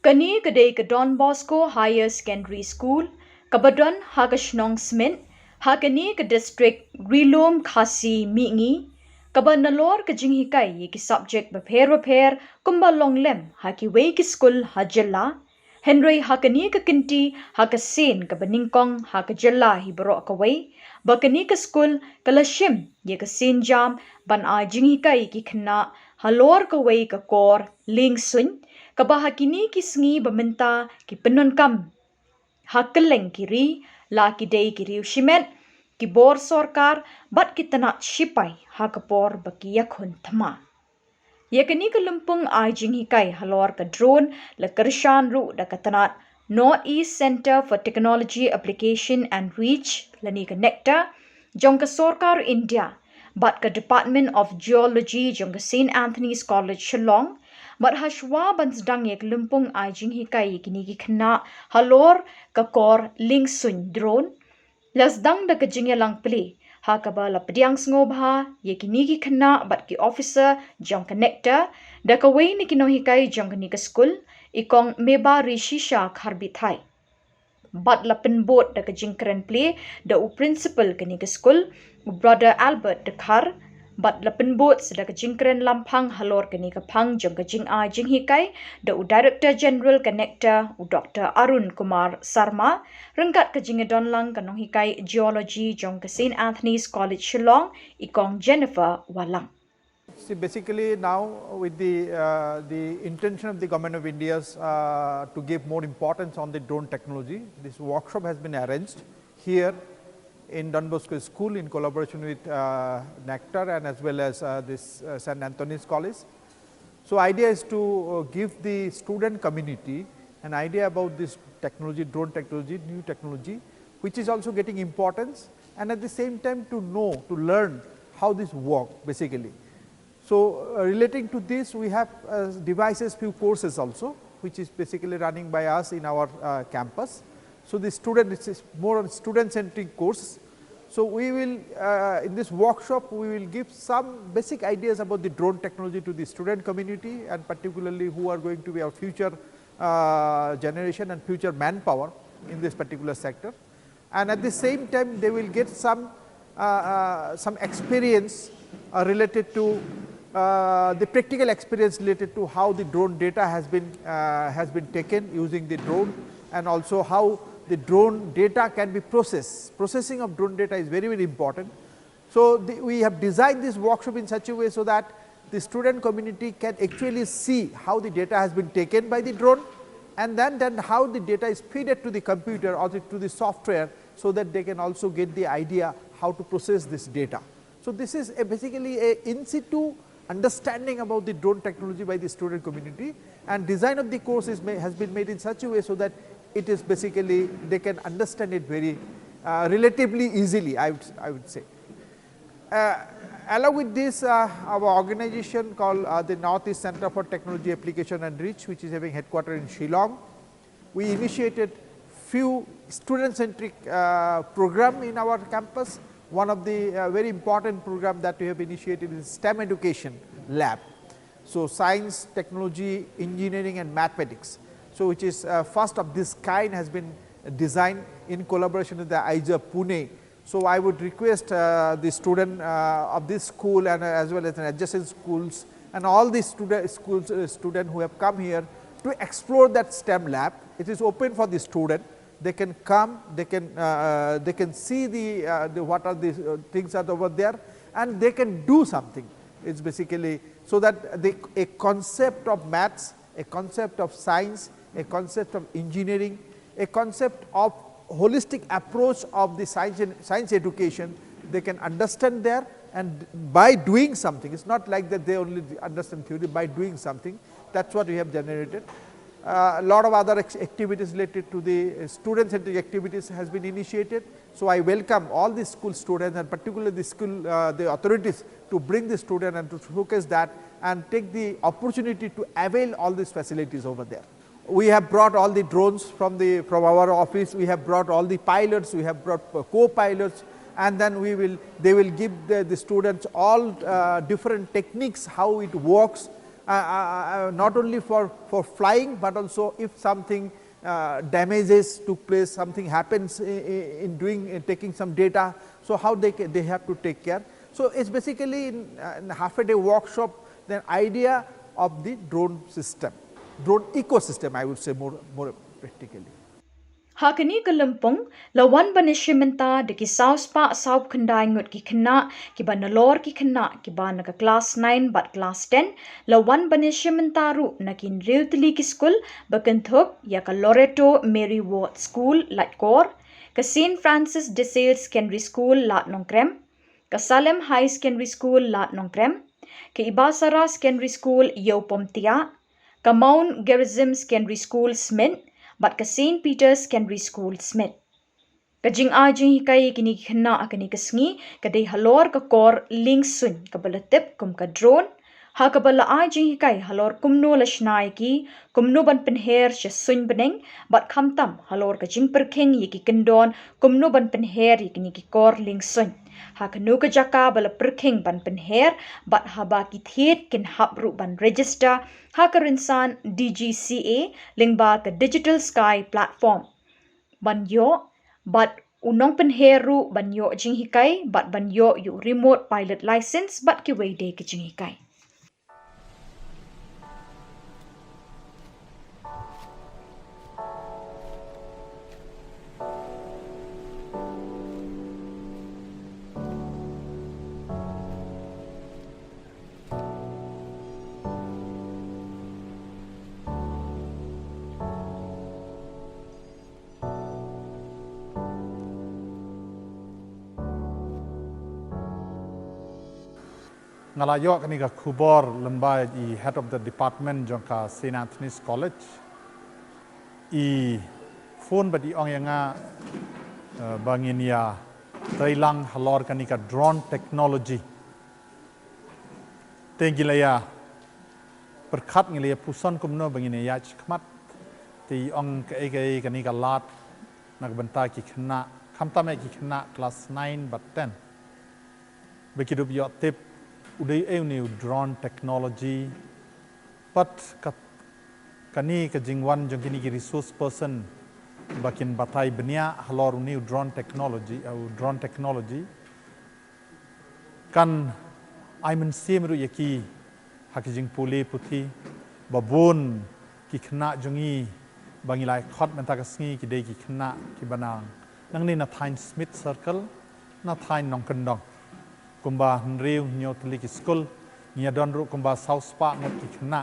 Kani kedai ke Donbosco Higher Secondary School, kabadon ha ke Shnong Smith, ha kani ke district Grilom Khasi Mingi, kabanalor ke jinghikai ye ki subject beper kumba longlem ha ki wei ki school ha jilla, Henry ha kani ke kinti ha ke sen ke beningkong ha ke jilla hi bro ka wei, ba kani ke school ke lashim ye ke sen jam ban a jinghikai ki khna halor ka wei ka kor ling sun kabahakini ki sngi baminta ki penun kam hakeleng kiri la ki dei kiri ushimet ki bor sorkar bat ki tanat shipai hakapor baki yakhun thama yakani ke lumpung ai jinghikai halor ka drone la kershan ru da katanat North East Center for Technology Application and Reach lani ka nectar jong ka sorkar India bat ka Department of Geology jong ka St Anthony's College Shillong but hashwa ban sedang yek lumpung ai jinghikai kini ki khna halor ka kor ling sun drone las dang da ka jingyalang pli ha ka ba la pdiang sngob ha ye kini ki khna bat ki officer jong connector da ka wei ni kino hikai jong ni ka school ikong meba rishi Shah kharbi thai but la penbot da ka jingkren pli da u principal kini ka school brother Albert de khar but la penbot sida ka jingkren lampang halor kini ka phang jong ka jing a jing hikai da u director general connector u Dr. Arun Kumar Sarma rengkat ka jing donlang ka nong hikai geology jong ka St Anthony's College Shillong ikong Jennifer Walang. See, basically now with the intention of the Government of India to give more importance on the drone technology, this workshop has been arranged here in donbosco school in collaboration with Nectar and as well as this St. Anthony's College. So, idea is to give the student community an idea about this technology, drone technology, new technology, which is also getting importance, and at the same time to know, to learn how this work basically. So, relating to this, we have devices few courses also, which is basically running by us in our campus. So, the student, this is more on student centric course. So, we will in this workshop, we will give some basic ideas about the drone technology to the student community and particularly who are going to be our future generation and future manpower in this particular sector. And at the same time, they will get some experience related to the practical experience related to how the drone data has been taken using the drone, and also how the drone data can be processed. Processing of drone data is very, very important. So, we have designed this workshop in such a way so that the student community can actually see how the data has been taken by the drone, and then how the data is fed to the computer or to the software, so that they can also get the idea how to process this data. So, this is basically a in situ understanding about the drone technology by the student community, and design of the course has been made in such a way so that it is basically they can understand it very relatively easily, I would say. Along with this, our organization called the North East Center for Technology Application and Reach, which is having headquarters in Shillong, we initiated few student centric program in our campus. One of the very important program that we have initiated is STEM education lab. So, science, technology, engineering and mathematics. So, which is first of this kind has been designed in collaboration with the IJA Pune. So, I would request the student of this school and as well as adjacent schools and all the students who have come here to explore that STEM lab. It is open for the student. They can come, they can see the what are the things are over there, and they can do something. It's basically so that a concept of maths, a concept of science, a concept of engineering, a concept of holistic approach of the science education, they can understand there, and by doing something, it's not like that they only understand theory, by doing something, that's what we have generated. A lot of other activities related to the student centric activities has been initiated. So, I welcome all the school students and particularly the school the authorities to bring the student and to showcase that and take the opportunity to avail all these facilities over there. We have brought all the drones from our office, we have brought all the pilots, we have brought co-pilots, and then they will give the students all different techniques how it works, not only for flying, but also if something damages took place, something happens in taking some data. So, how they have to take care. So, it is basically in half a day workshop the idea of the drone system, drone ecosystem I would say more practically. Hakani kalampong lawan banishimenta de ki saus pa saup khandai ngut ki khna ki banalor ki khna ki ba naka class 9 but class 10 lawan banishimenta ru nakin reutli ki school bakanthok ya ka Loreto Mary Ward School Latkor ka St Francis de Sales Secondary School Lat Nongkrem ka Salem High Secondary School Lat Nongkrem ka Ibasara Secondary School Yopomtia ka Mount Gerizim Secondary School Smith but ka St. Peter's Secondary School Smith. Kajing ajing hikai kini khna akani kasngi kadai halor ka kor link sun kabalatip kum ka drone ha kabala ajing hikai halor kumno lashnai ki kumno ban Pynher she sun beneng but khamtam halor ka jing perking yiki kendon kumno ban Pynher yikini ki kor link sun ha kanu ka Jaka bala perking ban Pynher but haba ki thet kin habru ban register ha ka rinsan DGCA lingba ka digital sky platform ban yo but unong Pynheru ban yo jing hikai but ban yo yu remote pilot license but ki wei ke jing hikai. Ngalayo kani ka Khubor lemba I head of the department Jaka St. Anthony's College I phone badi ong yanga bangin ya Thailand halor kani ka drone technology tenggilaya perkhat ngilaya puson kumno bangin ya chkmat ti ong ke kani ka lat nagbanta ki khna khamtame ki khna class 9 but 10 bekidup yo tip uday new drone technology but kani ka jingwan jong kini ki resource person bakin batai benia halor new drone technology kan I men semru yaki hakijing pule puthi babun ki khna jongi bangilai khot menta ka sngi ki dei ki khna ki banang nangni na Thain Smith Circle na Thain Nongkendong kumba nriu nyotli ki school nya donru kumba South Park ngot ki khna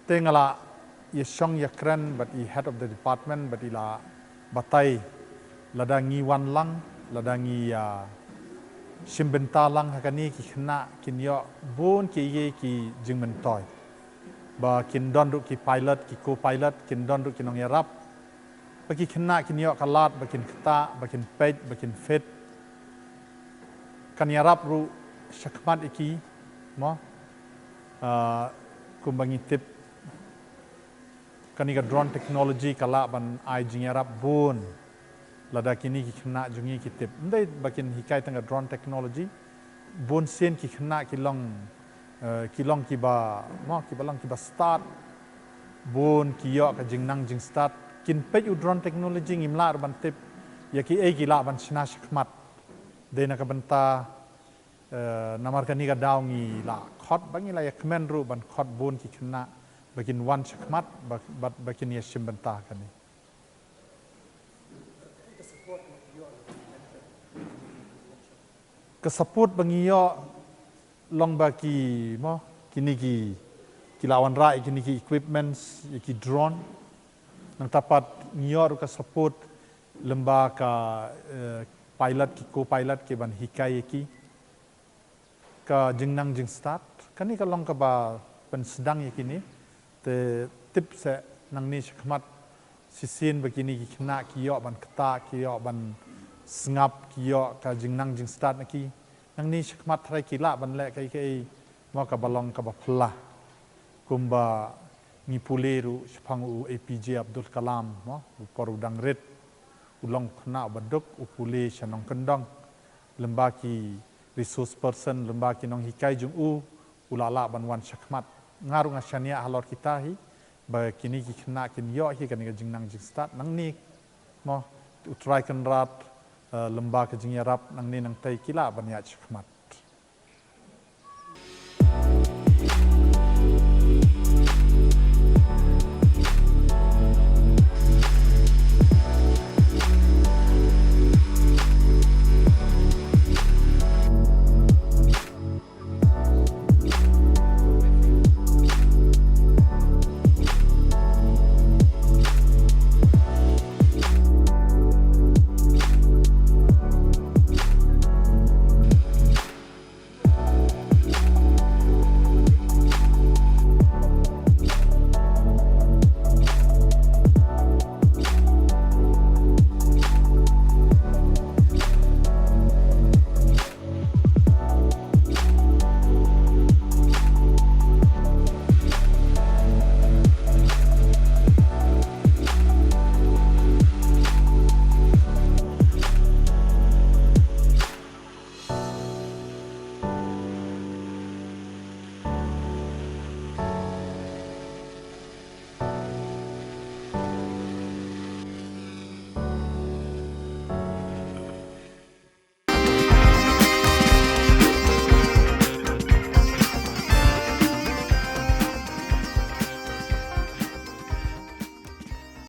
tengala yeshong yakran but I head of the department but ila batai ladangi wan lang ladangi shimbenta lang hakani ki khna kinyo bon ki ye ki jingmentoy ba kin donru ki pilot ki co-pilot kin donru ki nong yarap ba ki khna kinyo kalat ba kin khta ba kin pej ba kin fit kan yarap ru syakmat iki mo kumbangi tip kani ka drone technology kala ban ai jing yarap bon lada kini ki khna jungi ki tip ndai bakin hikai tanga drone technology bon sen ki khna ki long ki ba mo ki balang ki ba start bon ki yo ka jing nang jing start kin pej u drone technology ngimla ban tip yaki ki la ban shina syakmat dena ka benta namar kani ka dawngi la khot bangi la yakmen ru ban khot bon ki khna bakin wan syakmat bakin ya shimbenta kani ke support bangi yo long baki mo kini ki lawan rai kini ki equipments ki drone nang tapat ngiyor ka support lemba ka pilot ki co-pilot ke ban hikai ki ka jingnang jing start kani ka long ka ba pen sedang yakini te tip se nang ni khmat sisin begini ki khna ki yo ban kta ki yo ban sngap ki yo ka jingnang jing start ki nang ni khmat thrai ki la ban le kai mo ka balong ka ba phla kumba ngi puleru shpangu APJ Abdul Kalam mo poru dangret ulong khna baduk upule shanong kendong lembaki resource person lembaki nong hikai jung ulala banwan syakmat ngarung asyania halor kita hi ba kini ki kena kin yo hi kan jingnang jing start nang ni mo utrai kan rat lemba ke jing yarap nang ni nang tai kila ban ya syakmat